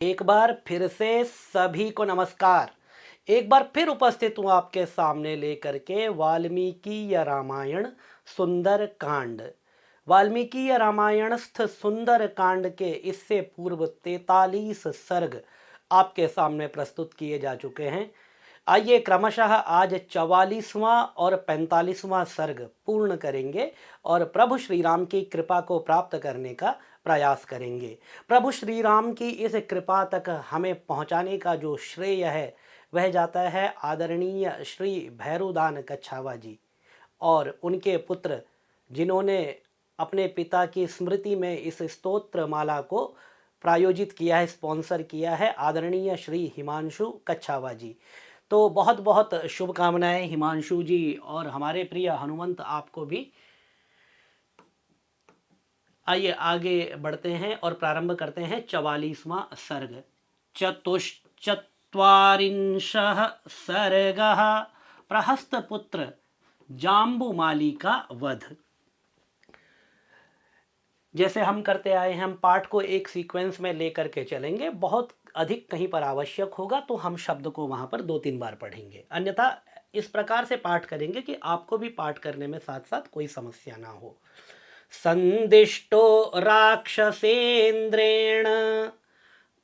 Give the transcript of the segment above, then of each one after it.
एक बार फिर से सभी को नमस्कार। एक बार फिर उपस्थित हूँ आपके सामने लेकर के वाल्मीकि रामायण सुंदर कांड। वाल्मीकि रामायणस्थ सुंदर कांड के इससे पूर्व 43 सर्ग आपके सामने प्रस्तुत किए जा चुके हैं। आइए क्रमशः आज 44वां और 45वां सर्ग पूर्ण करेंगे और प्रभु श्री राम की कृपा को प्राप्त करने का प्रयास करेंगे। प्रभु श्री राम की इस कृपा तक हमें पहुंचाने का जो श्रेय है वह जाता है आदरणीय श्री भैरूदान कच्छावा जी और उनके पुत्र जिन्होंने अपने पिता की स्मृति में इस स्तोत्र माला को प्रायोजित किया है, स्पॉन्सर किया है, आदरणीय श्री हिमांशु कच्छावा जी। तो बहुत बहुत शुभकामनाएं हिमांशु जी और हमारे प्रिय हनुमंत आपको भी। आइए आगे बढ़ते हैं और प्रारंभ करते हैं 44वां सर्ग। चतुश्चत्वारिंशः सर्गः प्रहस्तपुत्र जाम्बुमाली का वध। जैसे हम करते आए हैं, हम पाठ को एक सीक्वेंस में लेकर के चलेंगे। बहुत अधिक कहीं पर आवश्यक होगा तो हम शब्द को वहां पर 2-3 बार पढ़ेंगे, अन्यथा इस प्रकार से पाठ करेंगे कि आपको भी पाठ करने में साथ साथ कोई समस्या ना हो। संदिष्टो राक्षसेन्द्रेण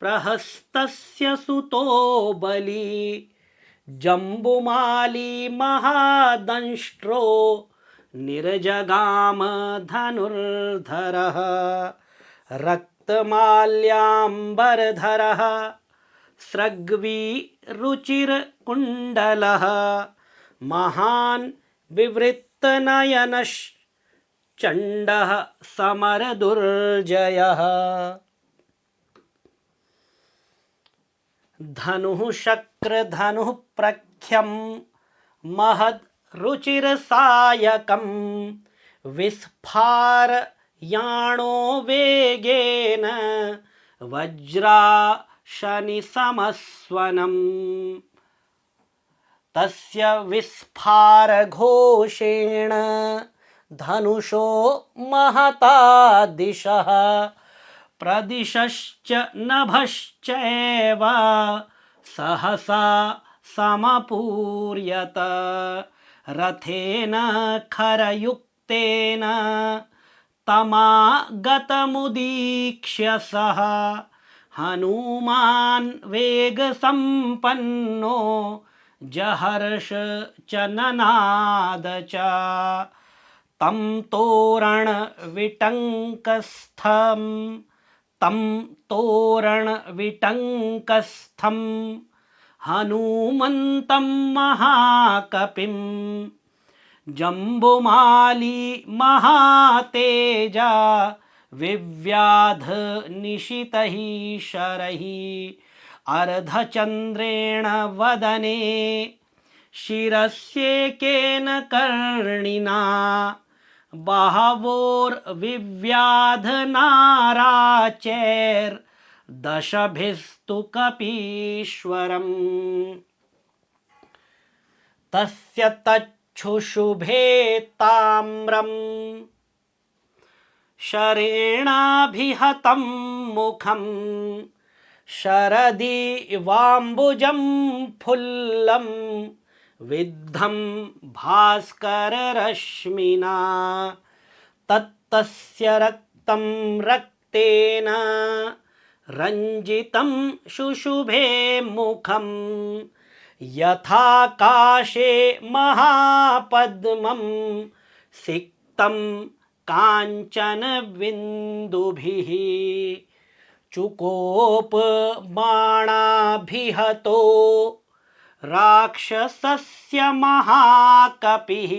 प्रहस्तस्य सुतो बली जम्बुमाली महादंष्ट्रो निर्जगाम धनुर्धरः रक्तमाल्याम्बरधरः स्रग्वी रुचिरकुण्डलः महान् विवृत्तनयनश्चण्डः समरदुर्जयः धनुः शक्रधनुः प्रख्यं महद् रुचिरसायकं विस्फारयाणो वेगेन वज्राशनिसमस्वनम् तस्य विस्फारघोषेण धनुषो महता दिशः प्रदिशश्च नभश्चैव सहसा समपूर्यत रथेन खरयुक्तेन तमागतमुदीक्ष्य सः हनुमान् वेगसम्पन्नो जहर्ष च ननाद च तं तोरणविटङ्कस्थं हनुमन्तं महाकपिं जम्बुमाली महातेजा विव्याध निशितैः शरैः अर्धचन्द्रेण वदने शिरस्येकेन कर्णिना बहवोर्विव्याधनाराचैर्दशभिस्तु कपीश्वरम् तस्य तच्छुशुभे ताम्रं शरेणाभिहतं मुखं शरदिवाम्बुजं फुल्लं विद्धं भास्कररश्मिना तत्तस्य रक्तं रक्तेन रञ्जितं शुशुभे मुखं यथाकाशे महापद्मं सिक्तं काञ्चनबिन्दुभिः चुकोपबाणाभिहतो राक्षसस्य महाकपिः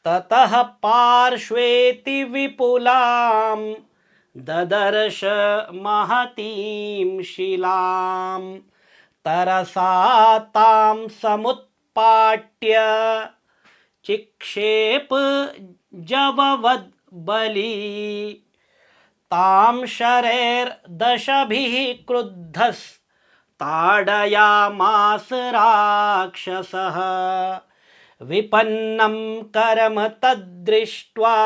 ततः पार्श्वेति विपुलां ददर्श महतीं शिलां तरसा तां समुत्पाट्य चिक्षेप जववद्बली तां शरैर्दशभिः क्रुद्धस्ताडयामास राक्षसः विपन्नं करम तद्दृष्ट्वा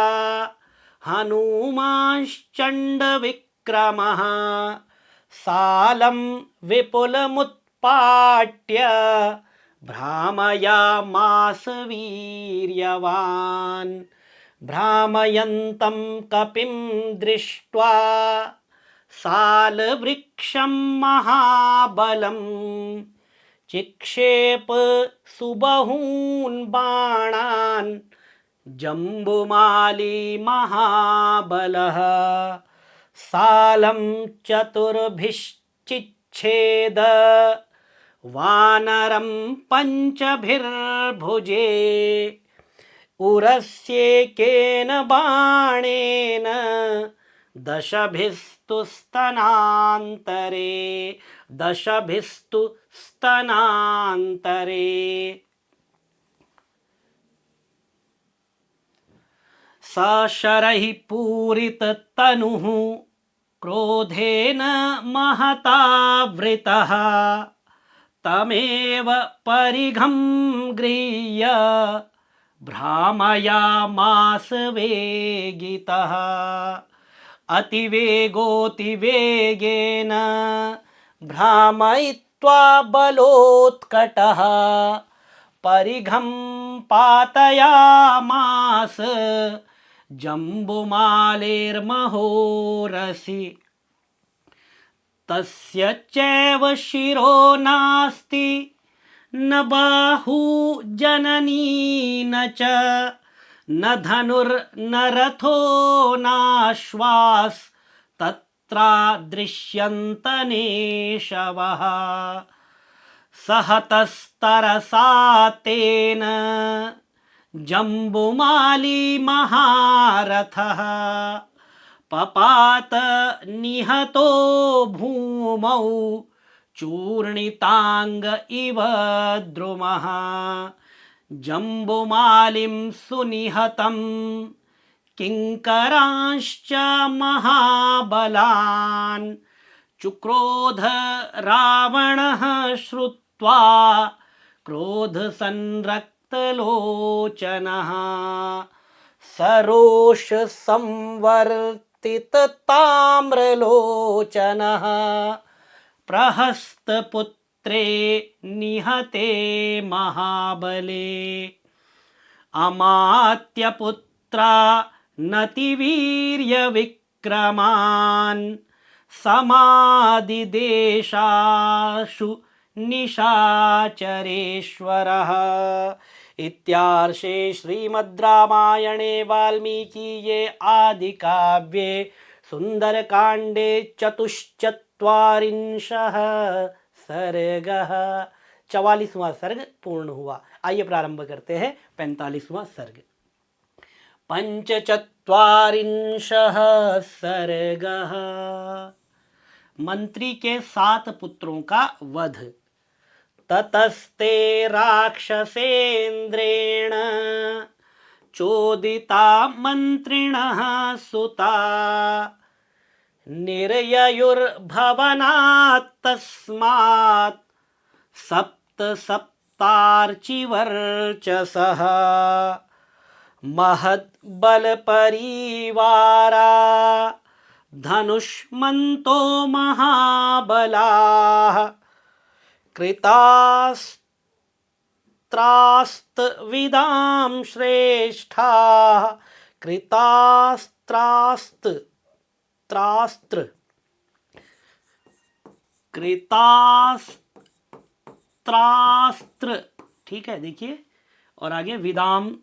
हनुमांश्चण्डविक्रमः सालं विपुलमुत्पाट्य भ्रामयामास वीर्यवान्। भ्रामयन्तं कपिं दृष्ट्वा सालवृक्षं महाबलं चिक्षेप सुबहून् बाणान् जम्बुमाली महाबलः। सालं चतुर्भिश्चिच्छेद वानरं पञ्चभिर्भुजे। उरस्येकेन बाणेन दशभिस्तु स्तनान्तरे। दशभिस्तु स्तनान्तरे। सशरैः पूरिततनुः क्रोधेन महतावृतः तमेव परिघं गृह्य भ्रामयामास वेगितः। अतिवेगोऽतिवेगेन भ्रामयित्वा बलोत्कटः परिघं पातयामास जम्बुमालेर्महोरसि। तस्य चैव शिरो नास्ति न बाहू जननी न च न धनुर्न रथो नाश्वास् तत्रादृश्यन्तनेशवः। सहतस्तरसा तेन जम्बुमाली महारथः पपात निहतो भूमौ चूर्णितांग इव द्रुमः। जम्बुमालिं सुनिहतं किंकरांश्च महाबलान् चुक्रोध रावणः श्रुत्वा क्रोध संरक्तलोचनः। सरोष संवर्तित ताम्रलोचनः प्रहस्तपुत्रे निहते महाबले। अमात्यपुत्रा नतिवीर्यविक्रमान् समादिदेशाशु निशाचरेश्वरः। इत्यार्षे श्रीमद् रामायणे वाल्मीकीये आदिकाव्ये सुंदरकांडे चतुश्चत्वारिंशः सर्गः। 44वां सर्ग पूर्ण हुआ। आइए प्रारंभ करते हैं 45वां सर्ग। पंचचत्वारिंशः सर्गः। मंत्री के 7 पुत्रों का वध। ततस्ते राक्षसेन्द्रेण चोदिता मंत्रिणः सुता निर्ययुर्भवनात् तस्मात् सप्तार्चिवर्चसः। महद्बलपरिवारा धनुष्मन्तो महाबलाः कृतास्त्रास्त्रविदां श्रेष्ठाः। कृतास्त्रास्त्र, ठीक है। देखिए, और आगे विदाम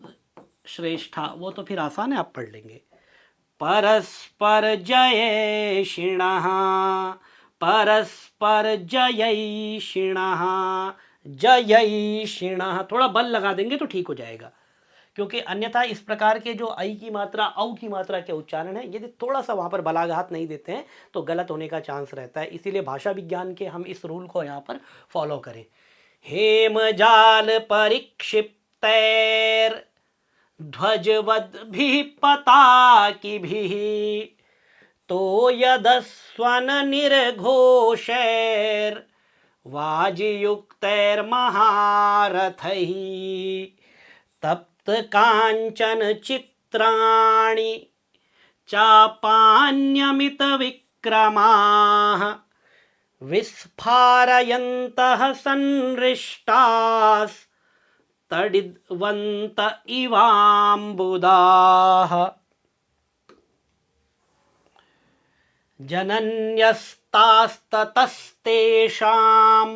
श्रेष्ठा, वो तो फिर आसान है, आप पढ़ लेंगे। परस्पर जयेषिणः। परस्पर जयैषिणः। जयैषिणः थोड़ा बल लगा देंगे तो ठीक हो जाएगा, क्योंकि अन्यथा इस प्रकार के जो आई की मात्रा औ की मात्रा के उच्चारण है, यदि थोड़ा सा वहाँ पर बलाघात नहीं देते हैं तो गलत होने का चांस रहता है। इसीलिए भाषा विज्ञान के हम इस रूल को यहाँ पर फॉलो करें। हेमजाल परिक्षिप्तैर ध्वजवद्भिः पताकिभिः तो यदस्वन निर्घोषैर वाजियुक्तैर्महारथैः तप्त कांचन चित्राणि चापान्यमित विक्रमाः विस्फारयन्तः संहृष्टास्तडिद्वन्त इवाम्बुदाः जनन्यस्तास्ततस्तेषां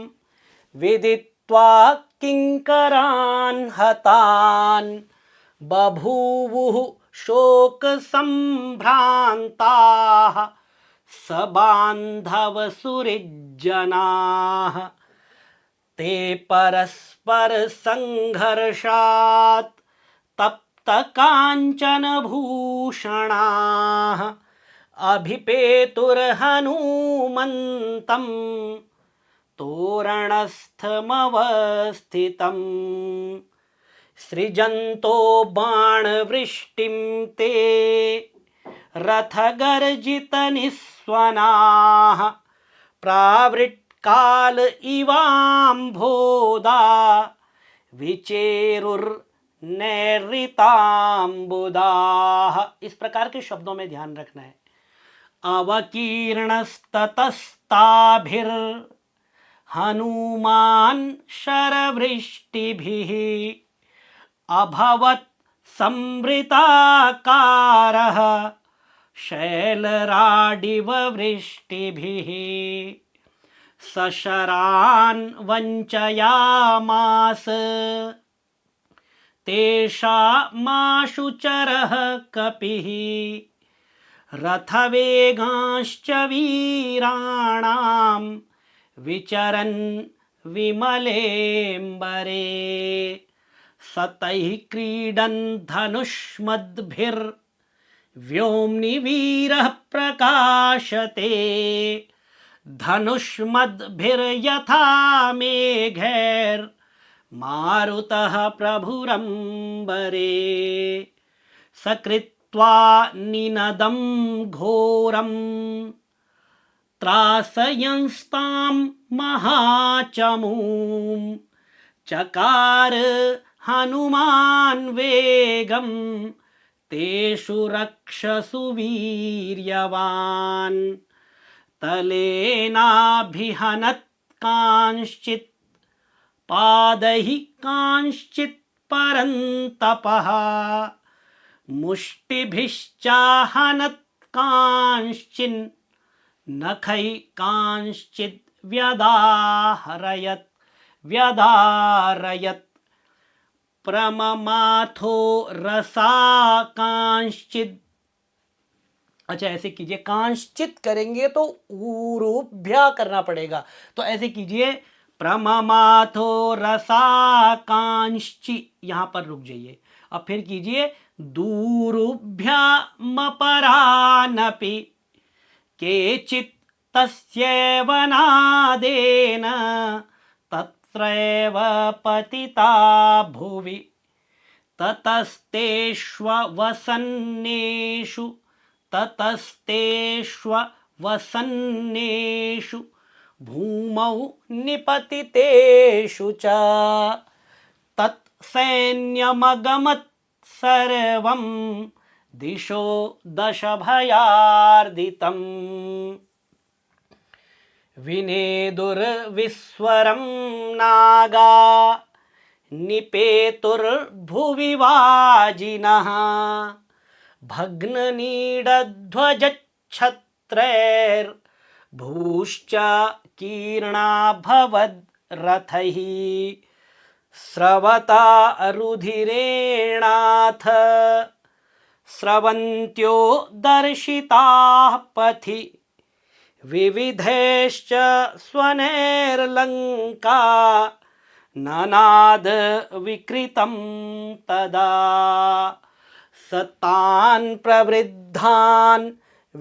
विदित्वा किङ्करान् हतान् बभूवुः शोकसम्भ्रान्ताः सबान्धवसुहृज्जनाः ते परस्परसङ्घर्षात् तप्तकाञ्चनभूषणाः अभिपेतुर्हनूमन्तं तोरणस्थमवस्थितम् सृजन्तो बाणवृष्टिं ते रथगर्जितनिस्वनाः प्रावृट्काल इवाम्भोदा विचेरुर्नैरृताम्बुदाः। इस प्रकार के शब्दों में ध्यान रखना है। अवकीर्णस्ततस्ताभिर्हनुमान् शरवृष्टिभिः अभवत् संवृताकारः शैलराडिव वृष्टिभिः सशरान् वञ्चयामास तेषामाशुचरः कपिः रथवेगांश्च वीराणां विचरन् विमलेम्बरे सतैः क्रीडन् धनुष्मद्भिर्व्योम्नि वीरः प्रकाशते धनुष्मद्भिर्यथा मेघैर्मारुतः प्रभुरम्बरे सकृत्वा निनदं घोरं त्रासयंस्तां महाचमूं चकार हनुमान् वेगं तेषु रक्षसु वीर्यवान् तलेनाभिहनत् कांश्चित् पादैः कांश्चित् परन्तपः मुष्टिभिश्चाहनत् कांश्चिन् नखैः कांश्चित् व्यदारयत् प्रममाथो रसा कांश्चित्। अच्छा ऐसे कीजिए, कांश्चित करेंगे तो ऊरुभ्या करना पड़ेगा, तो ऐसे कीजिए प्रममाथो रसा कांश्चि, यहां पर रुक जाइए। अब फिर कीजिए दूरुभ्यामपरानपि केचित् तस्यैव नादेन तत्रैव पतिता भुवि ततस्तेष्वसन्नेषु भूमौ निपतितेषु च तत्सैन्यमगमत् सर्वं दिशो दशभयार्दितम् विनेदुर्विस्वरं नागा निपेतुर्भुवि वाजिनः भग्ननीडध्वजच्छत्रैर्भूश्च कीर्णाभवद्रथैः स्रवता रुधिरेणाथ स्रवन्त्यो दर्शिताः पथि विविधैश्च स्वनैर्लङ्का ननाद विकृतं तदा सतान् प्रवृद्धान्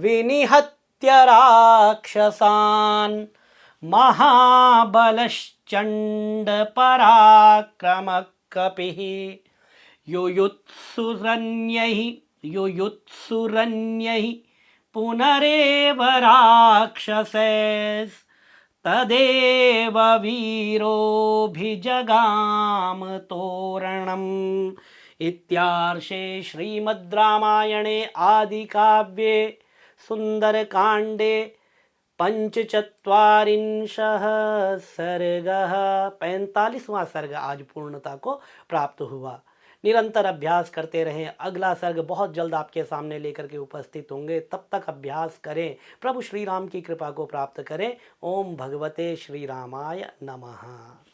विनिहत्य राक्षसान् महाबलश्चण्डपराक्रमः कपिः युयुत्सुरन्यैः पुनरेव राक्षसैस्तदेव वीरोऽभिजगाम तोरणम्। इत्यार्षे श्रीमद् रामायणे आदिकाव्ये सुन्दरकाण्डे पंचचत्वारिंशः सर्गः 45वां सर्ग आज पूर्णता को प्राप्त हुआ। निरंतर अभ्यास करते रहें। अगला सर्ग बहुत जल्द आपके सामने लेकर के उपस्थित होंगे। तब तक अभ्यास करें, प्रभु श्री राम की कृपा को प्राप्त करें। ओम भगवते श्री रामाय नमः।